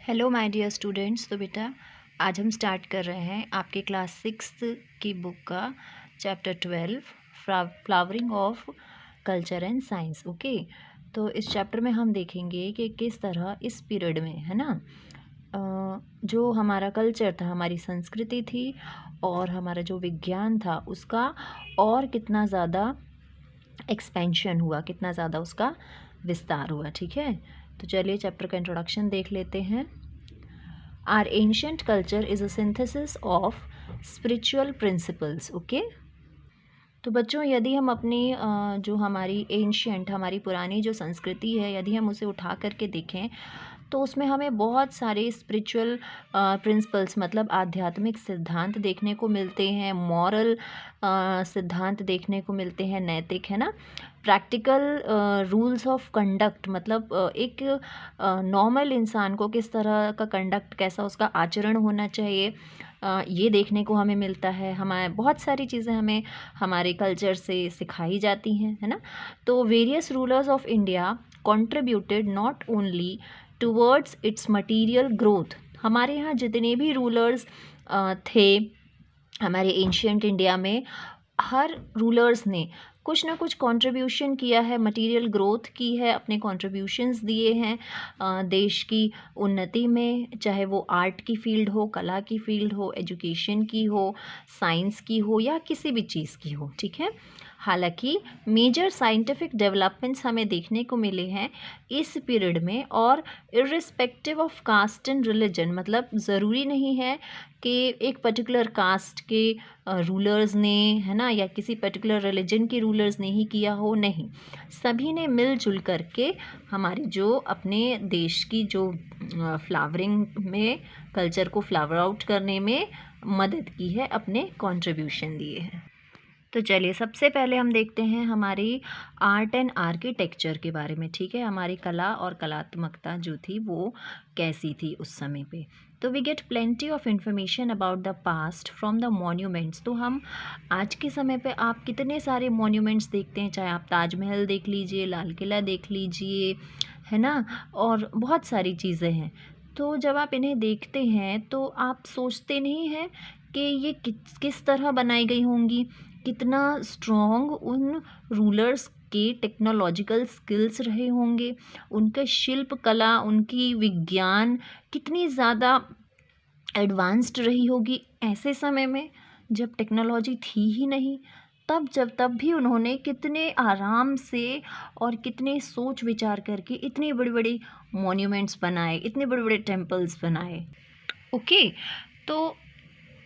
Hello my dear students. तो बेटा आज हम स्टार्ट कर रहे हैं आपके क्लास 6 की बुक का chapter 12 flowering of culture and science. Okay, तो इस चैप्टर में हम देखेंगे कि किस तरह इस पीरियड में है ना जो हमारा कल्चर था, हमारी संस्कृति थी और हमारा जो विज्ञान था उसका और कितना ज़्यादा एक्सपेंशन हुआ, कितना ज़्यादा उसका विस्तार हुआ। ठीक है, तो चलिए चैप्टर का इंट्रोडक्शन देख लेते हैं। Our ancient culture is a synthesis of spiritual principles. Okay? तो बच्चों यदि हम अपनी जो हमारी एंशियंट, हमारी पुरानी जो संस्कृति है, यदि हम उसे उठा करके देखें तो उसमें हमें बहुत सारे स्पिरिचुअल प्रिंसिपल्स मतलब आध्यात्मिक सिद्धांत देखने को मिलते हैं, मॉरल सिद्धांत देखने को मिलते हैं, नैतिक, है ना, प्रैक्टिकल रूल्स ऑफ कंडक्ट मतलब एक नॉर्मल इंसान को किस तरह का कंडक्ट, कैसा उसका आचरण होना चाहिए, ये देखने को हमें मिलता है। हमारे बहुत सारी चीज़ें हमें हमारे कल्चर से सिखाई जाती हैं, है ना। तो various rulers of India contributed not only towards its material growth. हमारे यहाँ जितने भी रूलर्स थे हमारे एंशियंट इंडिया में, हर रूलर्स ने कुछ ना कुछ कंट्रीब्यूशन किया है, मटेरियल ग्रोथ की है, अपने कंट्रीब्यूशंस दिए हैं देश की उन्नति में, चाहे वो आर्ट की फील्ड हो, कला की फील्ड हो, एजुकेशन की हो, साइंस की हो या किसी भी चीज़ की हो। ठीक है, हालांकि मेजर साइंटिफिक डेवलपमेंट्स हमें देखने को मिले हैं इस पीरियड में, और irrespective of caste and religion, मतलब ज़रूरी नहीं है कि एक पर्टिकुलर कास्ट के रूलर्स ने, है ना, या किसी पर्टिकुलर रिलीजन के रूलर्स ने ही किया हो, नहीं, सभी ने मिलजुल करके हमारे जो अपने देश की जो फ्लावरिंग में, कल्चर को फ्लावर आउट करने में मदद की है, अपने कंट्रीब्यूशन दिए हैं। तो चलिए सबसे पहले हम देखते हैं हमारी आर्ट एंड आर्किटेक्चर के बारे में। ठीक है, हमारी कला और कलात्मकता जो थी वो कैसी थी उस समय पे। तो we get plenty of information about the past from the monuments. तो हम आज के समय पे आप कितने सारे मॉन्यूमेंट्स देखते हैं, चाहे आप ताजमहल देख लीजिए, लाल किला देख लीजिए, है ना, और बहुत सारी चीज़ें हैं। तो जब आप इन्हें देखते हैं तो आप सोचते नहीं हैं कि ये किस तरह बनाई गई होंगी, कितना स्ट्रॉन्ग उन रूलर्स के टेक्नोलॉजिकल स्किल्स रहे होंगे, उनका शिल्प कला, उनकी विज्ञान कितनी ज़्यादा एडवांस्ड रही होगी ऐसे समय में जब टेक्नोलॉजी थी ही नहीं। तब भी उन्होंने कितने आराम से और कितने सोच विचार करके इतनी बड़ी बड़ी मॉन्यूमेंट्स बनाए, इतने बड़े बड़े टेम्पल्स बनाए। ओके, तो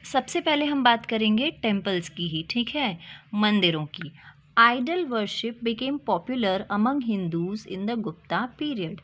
सबसे पहले हम बात करेंगे टेम्पल्स की ही। ठीक है, मंदिरों की। Idol worship became popular among Hindus in the Gupta period.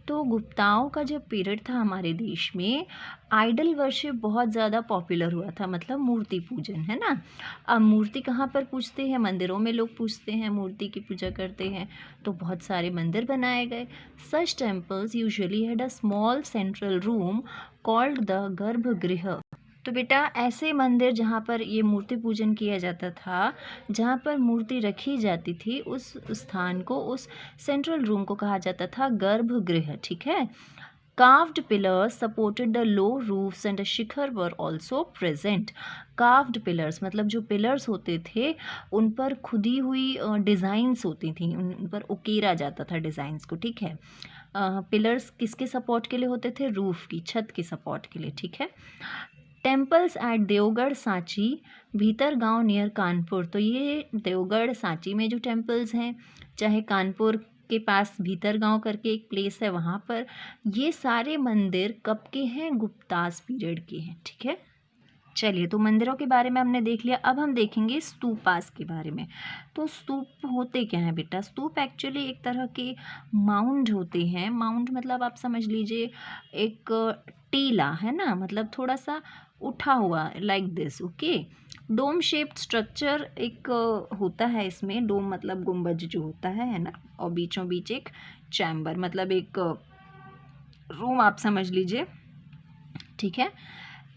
तो गुप्ताओं का जब पीरियड था हमारे देश में, आइडल वर्शिप बहुत ज़्यादा पॉपुलर हुआ था, मतलब मूर्ति पूजन, है ना। अब मूर्ति कहाँ पर पूजते हैं, मंदिरों में लोग पूजते हैं, मूर्ति की पूजा करते हैं, तो बहुत सारे मंदिर बनाए गए। Such temples usually had a small central room called the garbhagriha. तो बेटा ऐसे मंदिर जहाँ पर ये मूर्ति पूजन किया जाता था, जहाँ पर मूर्ति रखी जाती थी, उस स्थान को, उस सेंट्रल रूम को कहा जाता था गर्भगृह। ठीक है, carved pillars supported the low roofs and Shikhar were also present. Carved pillars मतलब जो पिलर्स होते थे उन पर खुदी हुई डिज़ाइंस होती थी, उन पर उकेरा जाता था डिज़ाइंस को। ठीक है, पिलर्स किसके सपोर्ट के लिए होते थे, रूफ की, छत के सपोर्ट के लिए। ठीक है, टेम्पल्स एट देवगढ़ सांची भीतर गांव नियर कानपुर। तो ये देवगढ़ सांची में जो टेम्पल्स हैं, चाहे कानपुर के पास भीतर गांव करके एक प्लेस है वहाँ पर, ये सारे मंदिर कब के हैं, गुप्तास पीरियड के हैं। ठीक है, चलिए तो मंदिरों के बारे में हमने देख लिया, अब हम देखेंगे स्तूपास के बारे में। तो स्तूप होते क्या हैं बेटा, स्तूप एक्चुअली एक तरह के माउंड होते हैं। माउंड मतलब आप समझ लीजिए एक टीला, है ना, मतलब थोड़ा सा उठा हुआ, like this. Okay, dome shaped structure एक होता है इसमें। डोम मतलब गुंबज जो होता है ना, और बीचों बीच एक चैम्बर मतलब एक रूम आप समझ लीजिए। ठीक है,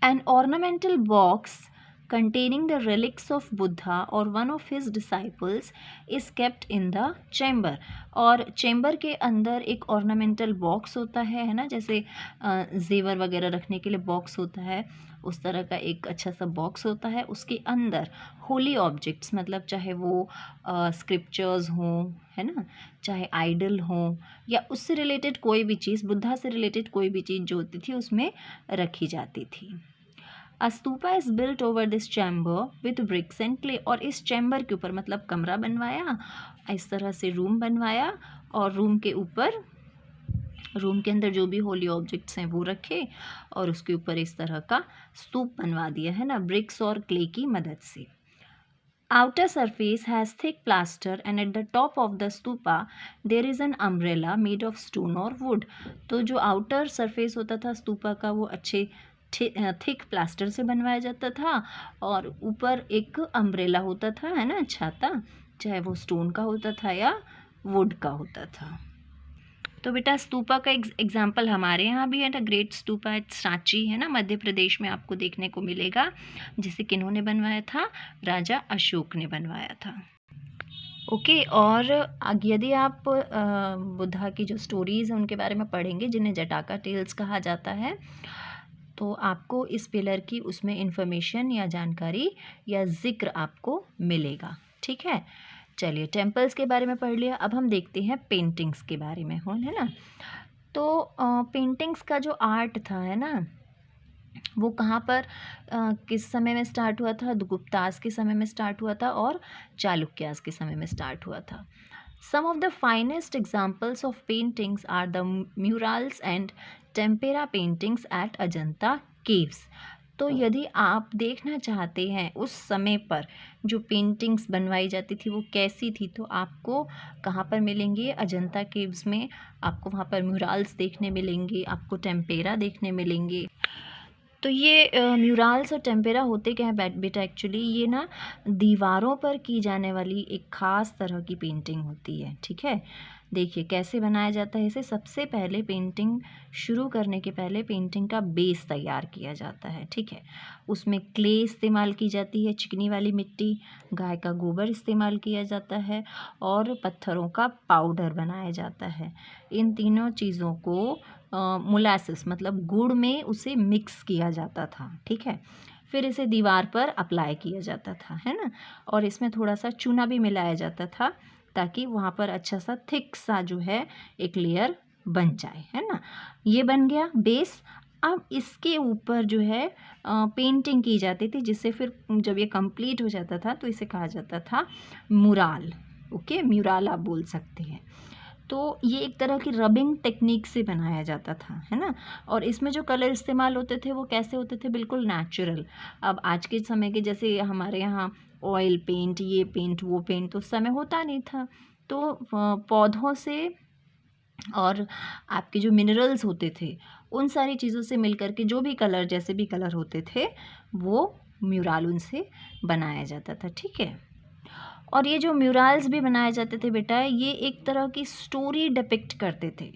an ornamental box containing the relics of Buddha or one of his disciples is kept in the chamber। और चैम्बर के अंदर एक ऑर्नामेंटल बॉक्स होता है ना, जैसे जेवर वगैरह रखने के लिए बॉक्स होता है, उस तरह का एक अच्छा सा बॉक्स होता है। उसके अंदर होली ऑब्जेक्ट्स, मतलब चाहे वो स्क्रिप्चर्स हों, है ना, चाहे आइडल हों, या उससे रिलेटेड कोई भी चीज़, बुद्धा से रिलेटेड कोई भी चीज़ जो होती थी उसमें रखी जाती थी। A stupa is built over this chamber with bricks and clay। और इस चैम्बर के ऊपर मतलब कमरा बनवाया, इस तरह से रूम बनवाया, और रूम के ऊपर, रूम के अंदर जो भी होली ऑब्जेक्ट्स हैं वो रखे, और उसके ऊपर इस तरह का स्तूप बनवा दिया है ना, ब्रिक्स और क्ले की मदद से। Outer surface has thick plaster and at the top of the stupa there is an umbrella made of stone or wood। तो जो आउटर सरफेस होता था स्तूपा का वो अच्छे थिक प्लास्टर से बनवाया जाता था, और ऊपर एक अम्ब्रेला होता था, है ना, छाता, चाहे वो स्टोन का होता था या वुड का होता था। तो बेटा स्तूपा का एग्जाम्पल हमारे यहाँ भी है ना, ग्रेट स्तूपा एट सांची, है ना, मध्य प्रदेश में आपको देखने को मिलेगा, जिसे किन्होंने बनवाया था, राजा अशोक ने बनवाया था। ओके और यदि आप बुद्धा की जो स्टोरीज़ हैं उनके बारे में पढ़ेंगे, जिन्हें जटाका टेल्स कहा जाता है, तो आपको इस पिलर की उसमें इंफॉर्मेशन या जानकारी या ज़िक्र आपको मिलेगा। ठीक है, चलिए टेम्पल्स के बारे में पढ़ लिया, अब हम देखते हैं पेंटिंग्स के बारे में, हो, है ना। तो पेंटिंग्स का जो आर्ट था, है ना, वो कहाँ पर किस समय में स्टार्ट हुआ था? गुप्तास के समय में स्टार्ट हुआ था और चालुक्यास के समय में स्टार्ट हुआ था। Some of the finest examples of paintings are the murals and tempera paintings at Ajanta caves। तो यदि आप देखना चाहते हैं उस समय पर जो पेंटिंग्स बनवाई जाती थी वो कैसी थी, तो आपको कहाँ पर मिलेंगे? अजंता केव्स में आपको वहाँ पर म्यूरल्स देखने मिलेंगे, आपको टेम्पेरा देखने मिलेंगे। तो ये म्यूरल्स और टेम्पेरा होते क्या है बेटा? एक्चुअली ये ना दीवारों पर की जाने वाली एक ख़ास तरह की पेंटिंग होती है। ठीक है, देखिए कैसे बनाया जाता है इसे। सबसे पहले पेंटिंग शुरू करने के पहले पेंटिंग का बेस तैयार किया जाता है। ठीक है, उसमें क्ले इस्तेमाल की जाती है, चिकनी वाली मिट्टी, गाय का गोबर इस्तेमाल किया जाता है, और पत्थरों का पाउडर बनाया जाता है। इन तीनों चीज़ों को मोलासिस मतलब गुड़ में उसे मिक्स किया जाता था। ठीक है, फिर इसे दीवार पर अप्लाई किया जाता था, है ना, और इसमें थोड़ा सा चूना भी मिलाया जाता था ताकि वहाँ पर अच्छा सा थिक सा जो है एक लेयर बन जाए, है ना। ये बन गया बेस। अब इसके ऊपर जो है पेंटिंग की जाती थी, जिससे फिर जब ये कंप्लीट हो जाता था तो इसे कहा जाता था मुराल। ओके, म्यूराल आप बोल सकते हैं। तो ये एक तरह की रबिंग टेक्निक से बनाया जाता था, है ना, और इसमें जो कलर इस्तेमाल होते थे वो कैसे होते थे? बिल्कुल नेचुरल। अब आज के समय के जैसे हमारे यहाँ ऑयल पेंट, ये पेंट, वो पेंट तो उस समय होता नहीं था, तो पौधों से और आपके जो मिनरल्स होते थे उन सारी चीज़ों से मिलकर के जो भी कलर, जैसे भी कलर होते थे, वो म्यूराल उनसे बनाया जाता था। ठीक है, और ये जो म्यूरल्स भी बनाए जाते थे बेटा, ये एक तरह की स्टोरी डिपिक्ट करते थे।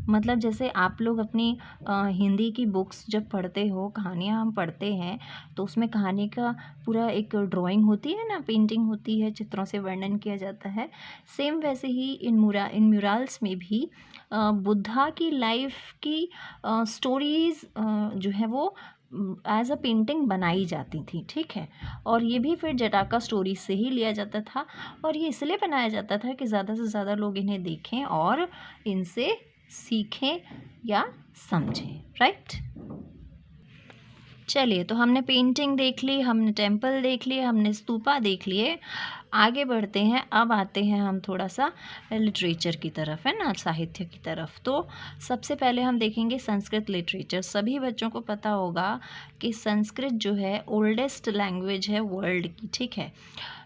मतलब जैसे आप लोग अपनी हिंदी की बुक्स जब पढ़ते हो, कहानियाँ हम पढ़ते हैं, तो उसमें कहानी का पूरा एक ड्राइंग होती है ना, पेंटिंग होती है, चित्रों से वर्णन किया जाता है। सेम वैसे ही इन म्यूरल्स में भी बुद्धा की लाइफ की स्टोरीज़ जो है वो एज अ पेंटिंग बनाई जाती थी। ठीक है, और ये भी फिर जटाका स्टोरी से ही लिया जाता था, और ये इसलिए बनाया जाता था कि ज़्यादा से ज़्यादा लोग इन्हें देखें और इनसे सीखें या समझें। राइट, चलिए तो हमने पेंटिंग देख ली, हमने टेम्पल देख लिए, हमने स्तूपा देख लिए, आगे बढ़ते हैं। अब आते हैं हम थोड़ा सा लिटरेचर की तरफ, है ना, साहित्य की तरफ। तो सबसे पहले हम देखेंगे संस्कृत लिटरेचर। सभी बच्चों को पता होगा कि संस्कृत जो है ओल्डेस्ट लैंग्वेज है वर्ल्ड की। ठीक है,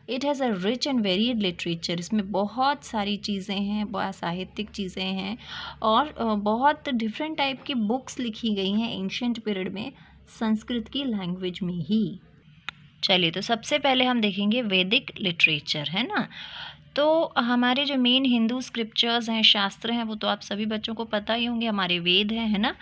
it has a rich and varied literature. इसमें बहुत सारी चीज़ें हैं, बहुत साहित्यिक चीज़ें हैं, और बहुत डिफरेंट टाइप की बुक्स लिखी गई हैं एंशियंट पीरियड में संस्कृत की लैंग्वेज में ही। चलिए तो सबसे पहले हम देखेंगे वैदिक लिटरेचर, है ना। तो हमारे जो मेन हिंदू स्क्रिप्चर्स हैं, शास्त्र हैं, वो तो आप सभी बच्चों को पता ही होंगे। हमारे वेद हैं, है ना,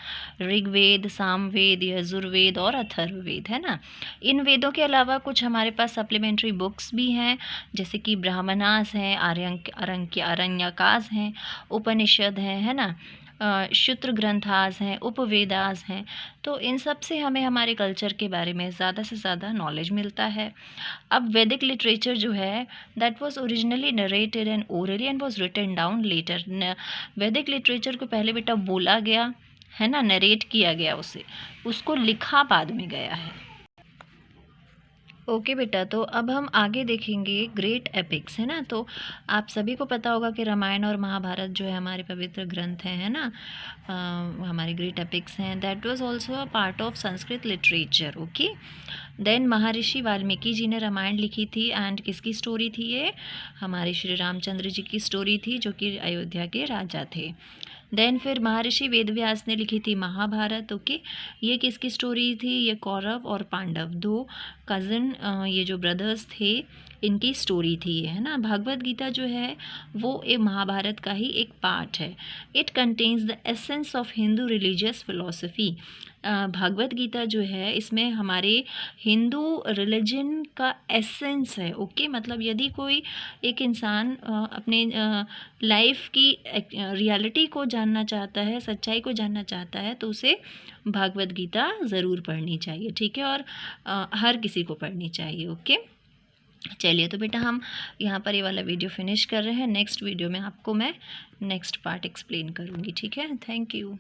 ऋग्वेद, सामवेद, यजुर्वेद और अथर्ववेद, है ना। इन वेदों के अलावा कुछ हमारे पास सप्लीमेंट्री बुक्स भी हैं, जैसे कि ब्राह्मणास हैं, आरण्यकास हैं, उपनिषद हैं, है ना, शूद्र ग्रंथास हैं, उपवेदास हैं। तो इन सब से हमें हमारे कल्चर के बारे में ज़्यादा से ज़्यादा नॉलेज मिलता है। अब वैदिक लिटरेचर जो है, that was originally narrated and orally and was written down later. वैदिक लिटरेचर को पहले बेटा बोला गया, है ना, नरेट किया गया उसे, उसको लिखा बाद में गया है। ओके बेटा, तो अब हम आगे देखेंगे ग्रेट एपिक्स, है ना। तो आप सभी को पता होगा कि रामायण और महाभारत जो है हमारे पवित्र ग्रंथ हैं, है ना, हमारे ग्रेट एपिक्स हैं। That was also a part of Sanskrit literature. Okay, then Maharshi Valmiki जी ने रामायण लिखी थी, एंड किसकी स्टोरी थी ये? हमारे श्री रामचंद्र जी की स्टोरी थी, जो कि अयोध्या के राजा थे। देन फिर महर्षि वेदव्यास ने लिखी थी महाभारत। ओके, ये किसकी स्टोरी थी? ये कौरव और पांडव, दो कज़न, ये जो ब्रदर्स थे, इनकी स्टोरी थी, है ना। भगवत गीता जो है वो एक महाभारत का ही एक पार्ट है। It contains the essence of Hindu religious philosophy. Bhagavad Gita जो है, इसमें हमारे हिंदू रिलीजन का एसेंस है। ओके, मतलब यदि कोई एक इंसान अपने लाइफ की रियलिटी को जानना चाहता है, सच्चाई को जानना चाहता है, तो उसे भागवत गीता ज़रूर पढ़नी चाहिए, ठीक है, और हर किसी को पढ़नी चाहिए। ओके, चलिए, तो बेटा हम यहाँ पर ये वाला वीडियो फिनिश कर रहे हैं। नेक्स्ट वीडियो में आपको मैं नेक्स्ट पार्ट एक्सप्लेन करूँगी, ठीक है। Thank you.